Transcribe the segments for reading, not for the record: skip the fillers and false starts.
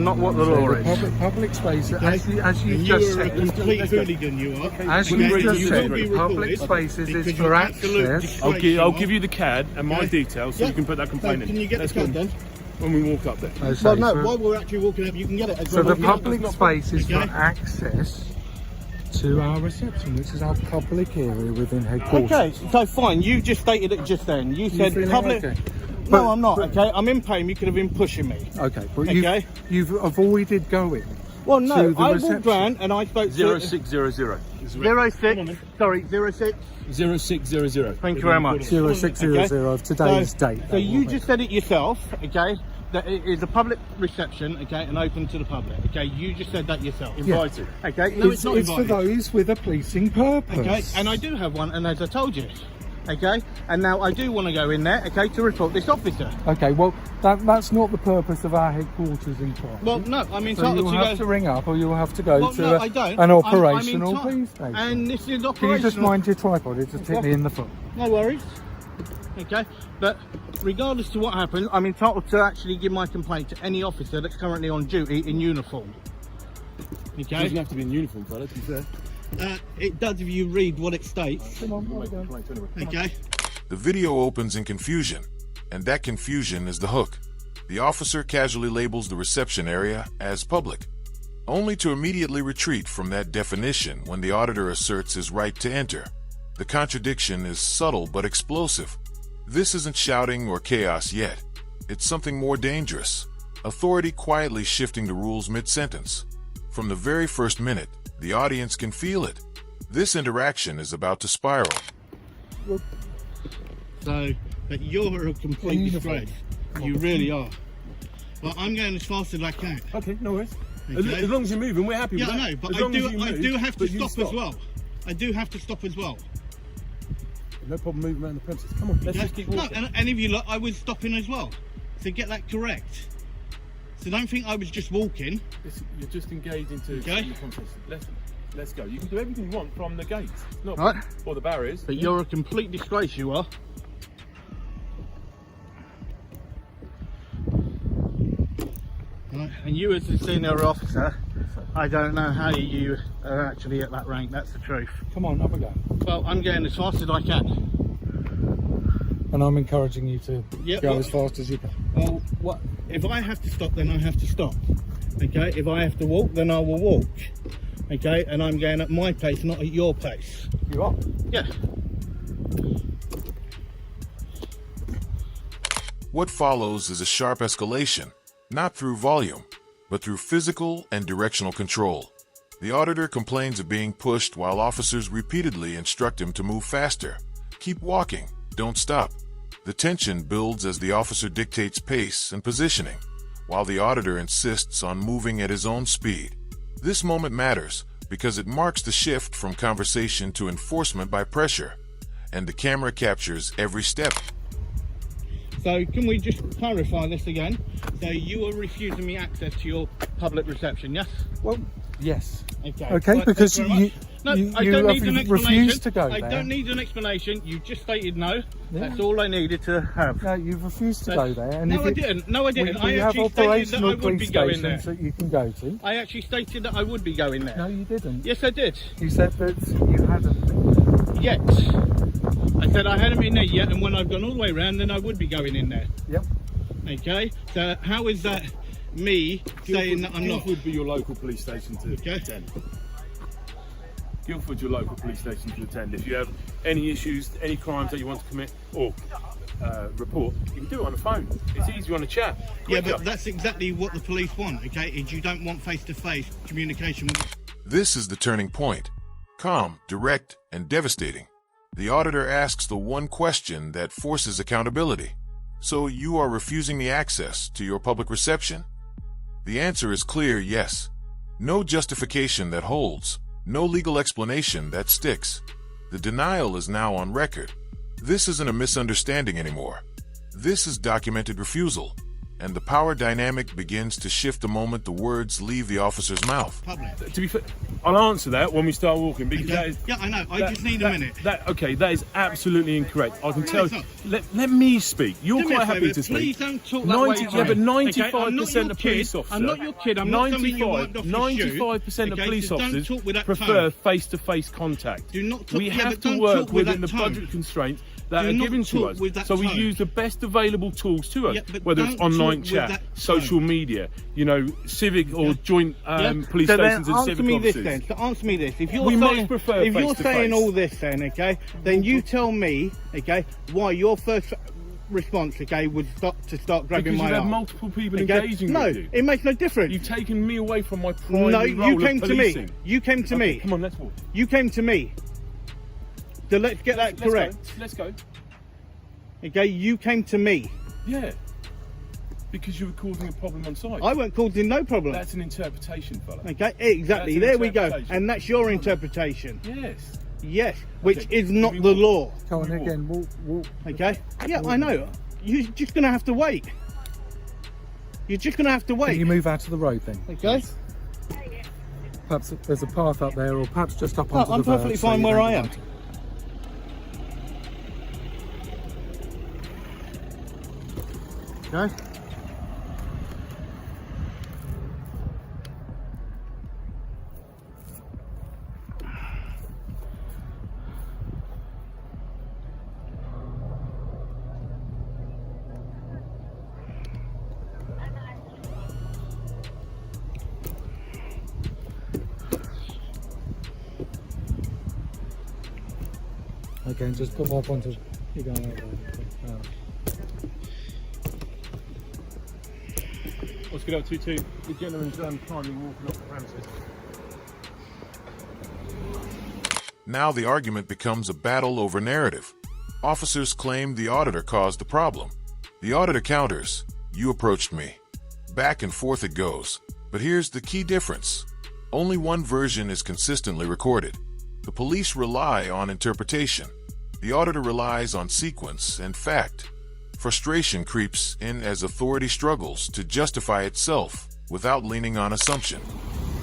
not what the law is. Public space, as you And just you are a said. complete hooligan, you are. As you Okay, just you said, will be public reported spaces is because for you're absolute access. disgrace, I'll you give are. you the CAD and my Okay. details so Yeah. you can put that complaint in. Can you get Let's the card go. then? When we walk up there. Well, no, while we're actually walking up, you can get it. So the public space is for Okay. access to our reception, which is our public area within headquarters. Okay, so fine. You just stated it just then. You said feeling public. okay? No, But- I'm not. but- Okay, I'm in pain. You could have been pushing me. Okay, but Okay. you've avoided going. Well, no, To the I reception. walked round and I spoke to 0600. 06. Sorry, 06. 0600. Thank you very much. 0600 of today's date. So you just said it yourself, okay? That it is a public reception, okay, and open to the public. Okay, you just said that yourself. Invited. Okay, no, it's not It's for invited. those with a policing purpose. Okay, and I do have one, and as I told you, okay, and now I do want to go in there, okay, to report this officer. Okay, well, that's not the purpose of our headquarters inquiry. Well, no, I'm so entitled you'll to have go. to ring up, or you'll have to go Well, to no, I don't. an I'm operational entitled- police station. And this is Can you operational. just mind your tripod? It just hit me in the foot. No worries. Okay, but regardless to what happens, I'm entitled to actually give my complaint to any officer that's currently on duty in uniform. It Okay. doesn't have to be in uniform, fella, to be fair. It does if you read what it states. Come on, We'll well make a done. complaint anyway. Okay. The video opens in confusion, and that confusion is the hook. The officer casually labels the reception area as public, only to immediately retreat from that definition when the auditor asserts his right to enter. The contradiction is subtle but explosive. This isn't shouting or chaos yet. It's something more dangerous. Authority quietly shifting the rules mid-sentence. From the very first minute, the audience can feel it. This interaction is about to spiral. So, but you're a complete disgrace. You really are. Well, I'm going as fast as I can. Okay, no worries. Okay. As long as you're moving, we're happy Yeah, with that. I know, but As I long as you do move, have to but you stop as well. I do have to stop as well. No problem moving around the premises. Come on, let's Okay? just keep No, walking. and if you look, I was stopping as well. So get that correct. So don't think I was just walking. You're just engaged into Okay. the conversation. Let's go. You can do everything you want from the gates, not Right. or the barriers. But you're a complete disgrace, you are. Right. And you as the senior officer, I don't know how you are actually at that rank, that's the truth. Come on, up we go. Well, I'm going as fast as I can. And I'm encouraging you to Yeah, go well- as fast as you can. Well, what if I have to stop, then I have to stop. Okay, if I have to walk, then I will walk. Okay, and I'm going at my pace, not at your pace. You are. Yeah. What follows is a sharp escalation, not through volume, but through physical and directional control. The auditor complains of being pushed while officers repeatedly instruct him to move faster. Keep walking, don't stop. The tension builds as the officer dictates pace and positioning, while the auditor insists on moving at his own speed. This moment matters because it marks the shift from conversation to enforcement by pressure, and the camera captures every step. So can we just clarify this again? So you are refusing me access to your public reception, yes? Well, yes. Okay. Okay, Right, because thank very much. No, I don't need an have explanation. refused to go I there. don't need an explanation. You just stated no. Yeah. That's all I needed to have. No, you've refused to go there. And No, if I it- didn't. No, I didn't. We I have actually stated that I operational would be police going there. stations that you can go to. I actually stated that I would be going there. No, you didn't. Yes, I did. You said that you hadn't. Yet. I said I hadn't been there yet, and when I've gone all the way around, then I would be going in there. Yep. Okay? So how is that me saying that I'm not? Guildford would be your local police station to Okay. attend. Guildford's your local police station to attend. If you have any issues, any crimes that you want to commit or report, you can do it on the phone. It's easy on a chat. Yeah, Quicker. but that's exactly what the police want, okay? Is you don't want face-to-face communication with... This is the turning point. Calm, direct, and devastating. The auditor asks the one question that forces accountability. So you are refusing the access to your public reception? The answer is clear yes. No justification that holds. No legal explanation that sticks. The denial is now on record. This isn't a misunderstanding anymore. This is documented refusal. and the power dynamic begins to shift the moment the words leave the officer's mouth. Public. To be fair, I'll answer that when we start walking because that is, Yeah, I know. I just need a minute. That is absolutely incorrect. I can No, tell. it's not. Let me speak. You're Do me a quite happy favour, to speak. Please don't talk that way. Yeah, but 95% of kid. police officers. I'm not your kid. I'm not something you wiped off your shoe. 95% of Okay, police so don't officers talk with that prefer tone. face-to-face contact. Do not talk- We yeah, have but to don't work talk with within that the tone. budget constraints that Do are not given to talk us. with that So we tone. use the best available tools to us, Yeah, but whether it's don't online talk with chat, that social tone. media, civic or joint police so stations then and answer civic me offices. this then. So answer me this. If you're We saying, much prefer if you're face-to-face. saying all this, then you tell me, why your first response, was to start grabbing Because my you've had arm. multiple people Okay? engaging No, with you. it makes no difference. You've taken me away from my primary No, role you came of to me. policing. You came to Okay, me. Come on, let's walk. You came to me. So let's get that correct. Let's go. Okay, you came to me. Yeah. Because you were causing a problem on site. I weren't causing no problem. That's an interpretation, fella. Okay, exactly. That's an There we go. interpretation. And that's your interpretation. Yes. Yes, which Okay, is not we the walk. law. Come on We walk. again, walk. Okay? Yeah, I know. You're just going to have to wait. You're just going to have to Can wait. you move out of the road then? Okay? Perhaps there's a path up there, or perhaps just up No, onto I'm the verge, perfectly so fine you where don't I get am. onto- Okay? Okay, and just put up onto. You're going over there. Let's get up to the gentleman's kindly walking off the premises. Now the argument becomes a battle over narrative. Officers claim the auditor caused the problem. The auditor counters, "You approached me." Back and forth it goes. But here's the key difference. Only one version is consistently recorded. The police rely on interpretation. The auditor relies on sequence and fact. Frustration creeps in as authority struggles to justify itself without leaning on assumption.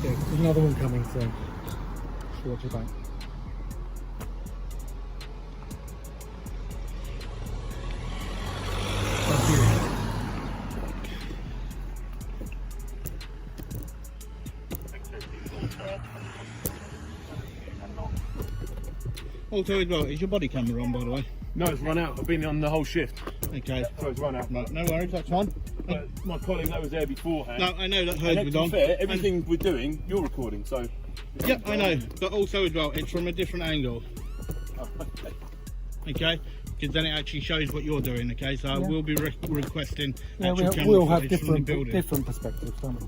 Yeah, there's another one coming, so watch your back. Thank you. Also, as well, is your body camera on, by the way? No, it's run out. I've been on the whole shift. Okay. So it's run out. No, no worries, that's fine. But my colleague that was there beforehand. No, I know that and hers to was be on. fair, everything we're doing, you're recording, so. Yeah, I know. But also as well, it's from a different angle. Oh, okay. Okay? Because then it actually shows what you're doing, okay? So I Yeah. will be requesting Yeah, actual camera we'll have footage from the building. different perspectives, don't we?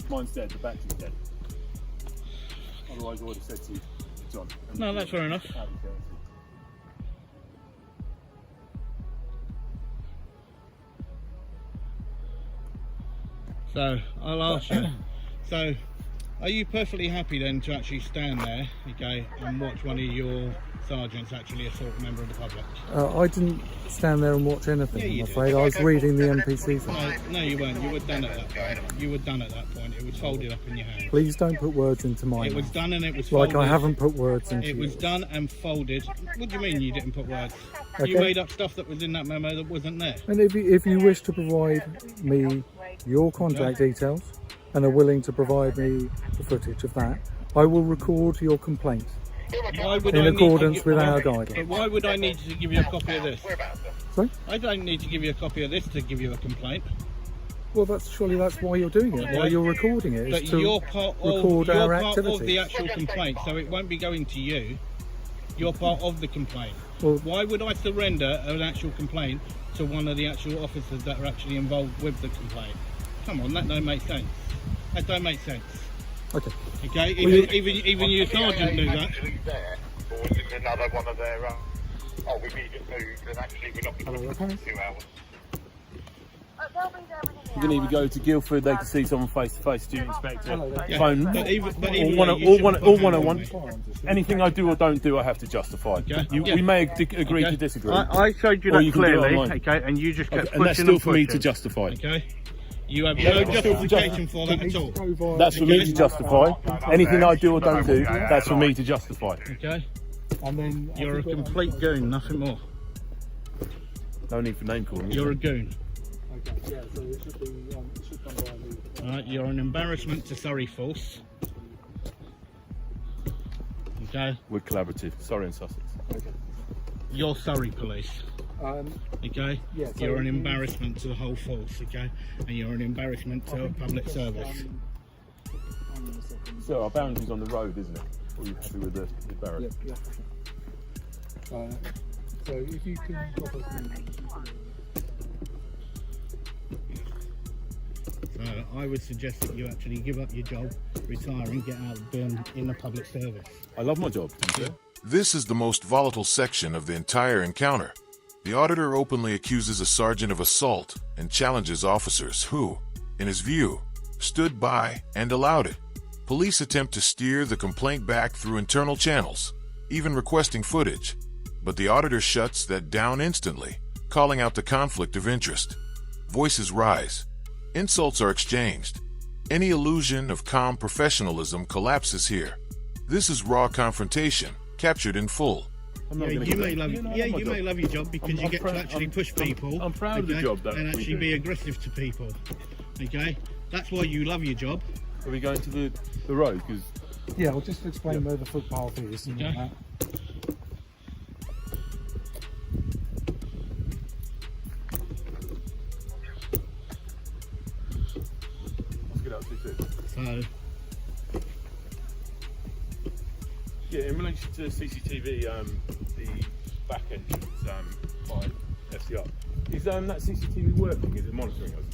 Mine's dead, the battery's dead. Otherwise, I would have said to you, it's on. No, that's fair enough. Out of courtesy. So I'll ask you. So, are you perfectly happy then to actually stand there, okay, and watch one of your sergeants actually assault a member of the public? I didn't stand there and watch anything, Yeah, you I'm did. afraid. I was reading the NPC thing. No, you weren't. You were done at that point. You were done at that point. It was folded up in your hand. Please don't put words into my It was mouth. done and it was Like folded. I haven't put words into It was yours. done and folded. What do you mean you didn't put words? Okay. You made up stuff that was in that memo that wasn't there. And if you wish to provide me your contact details and are willing to provide me the footage of that, I will record your complaint Why would in I need to accordance give- with our But guidelines. why would I need to give you a copy of this? Sorry? I don't need to give you a copy of this to give you a complaint. Well, surely that's why you're doing it. Why you're recording it But is to you're part of record you're our part of the activities. actual complaint, so it won't be going to you. You're part of the complaint. Well- Why would I surrender an actual complaint to one of the actual officers that are actually involved with the complaint? Come on, that don't make sense. That don't make sense. Okay. Okay, Well, even your sergeant knew that. Or was it another one of their, we need it moved, and actually we're not going to Hello, do 2 hours. They'll be there in a minute. You can either go to Guildford, they can see someone face to face, student inspector, Yeah, phone, but either or way, you one shouldn't on one. put hands on me. Anything I do or don't do, I have to justify. Okay. We may agree to disagree. I showed you Or that you can do it clearly, online. okay, and you just kept and that's pushing still and for me to pushing. justify. Okay. You have Yeah, no that's still for justification for that at all. That's for me to justify. Anything I do or don't do, that's for me to justify. Okay. And then You're a complete goon, nothing more. No need for name calling. You're a goon. Okay, yeah, so it should be, it should come by me. Alright, you're an embarrassment to Surrey Force. Okay. We're collaborative. Surrey and Sussex. Okay. You're Surrey Police. Okay. Yeah, so You're an embarrassment to the whole force. Okay. And you're an embarrassment to public service. So our boundary's on the road, isn't it? Or are you happy with the barrier? Yeah. So if you can drop us So I would suggest that you actually give up your job, retire and get out of being in the public service. I love my job. To be fair. This is the most volatile section of the entire encounter. The auditor openly accuses a sergeant of assault and challenges officers who, in his view, stood by and allowed it. Police attempt to steer the complaint back through internal channels, even requesting footage, but the auditor shuts that down instantly, calling out the conflict of interest. Voices rise. Insults are exchanged. Any illusion of calm professionalism collapses here. This is raw confrontation, captured in full. Yeah, you may love your job because you get to actually push people. I'm proud of the job that and we actually do. be aggressive to people. Okay, that's why you love your job. Are we going to the road? Because Yeah, I'll just explain where the footpath is. And Okay. that. let's get out to So yeah, in relation to CCTV, the back entrance by FCR, is that CCTV working? Is it monitoring us?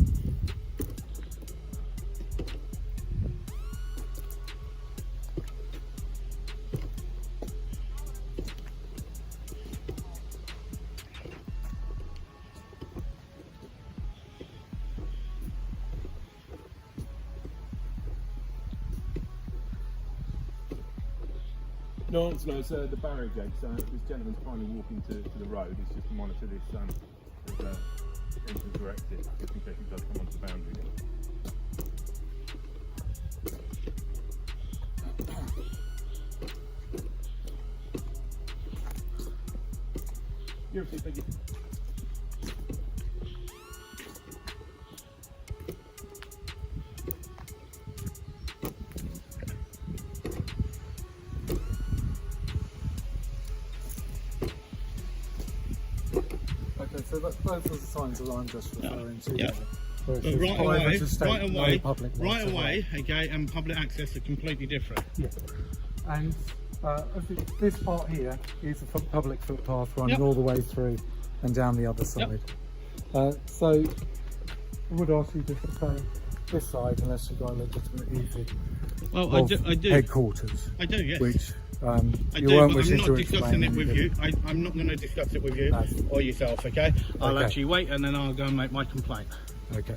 No, it's the barrier gate. This gentleman's kindly walking to the road. It's just to monitor this entrance or exit, just in case it does come onto the boundary. You're okay, thank you. Okay, so those are the signs that I'm just referring to. Yeah. Where it But says right private away, estate, no public whatsoever. okay, and public access are completely different. Yeah. And this part here is a public footpath running Yep. all the way through and down the other side. So I would ask you to stay this side unless you've got a legitimate reason Well, of I do. headquarters, I do, yes. which I you do, weren't but wishing I'm to not discussing explain. it with you. I'm not going to discuss it with you That's- or yourself, okay? I'll Okay. actually wait and then I'll go and make my complaint. Okay.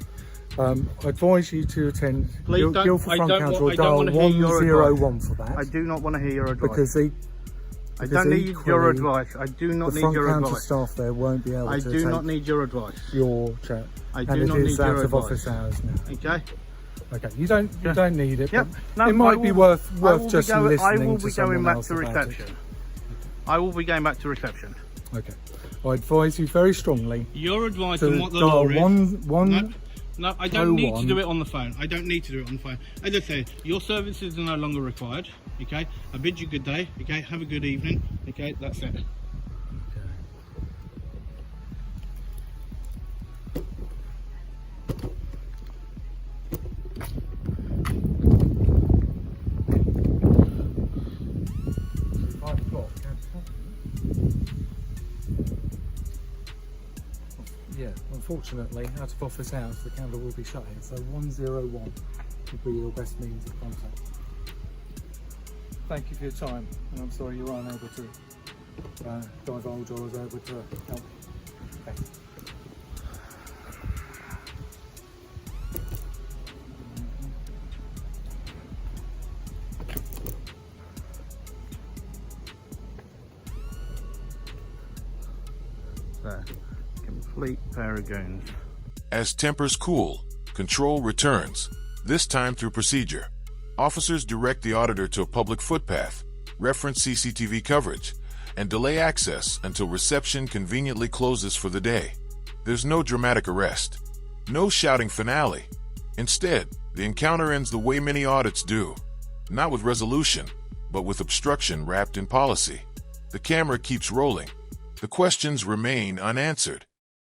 I advise you to attend Please don't- Guildford I Front don't Council want- I don't dial wanna hear your 101 for that. I do not want to hear your advice. because I don't need your equally, advice. I do not the need front your counter advice. staff there won't be able I to do take not need your advice. your chat. I and do it not is need out your of advice. office hours now. Okay? Okay, you don't need it. Yep. But No, it might I be will- worth I will be just going- listening I will to be someone going back else to about reception. I will be going back to reception. it. Okay, I advise you very strongly Your advice to on what the law dial is. one. No, I don't need to 01. do it on the phone. I don't need to do it on the phone. As I say, your services are no longer required. Okay, I bid you good day. Okay, have a good evening. Okay, that's it. Yeah, unfortunately, out of office hours, the camera will be shut here, so 101 would be your best means of contact. Thank you for your time, and I'm sorry you were unable to divulge or was able to help. Okay. complete pair of goons. As tempers cool, control returns, this time through procedure. Officers direct the auditor to a public footpath, reference CCTV coverage, and delay access until reception conveniently closes for the day. There's no dramatic arrest, no shouting finale. Instead, the encounter ends the way many audits do, not with resolution, but with obstruction wrapped in policy. The camera keeps rolling. The questions remain unanswered.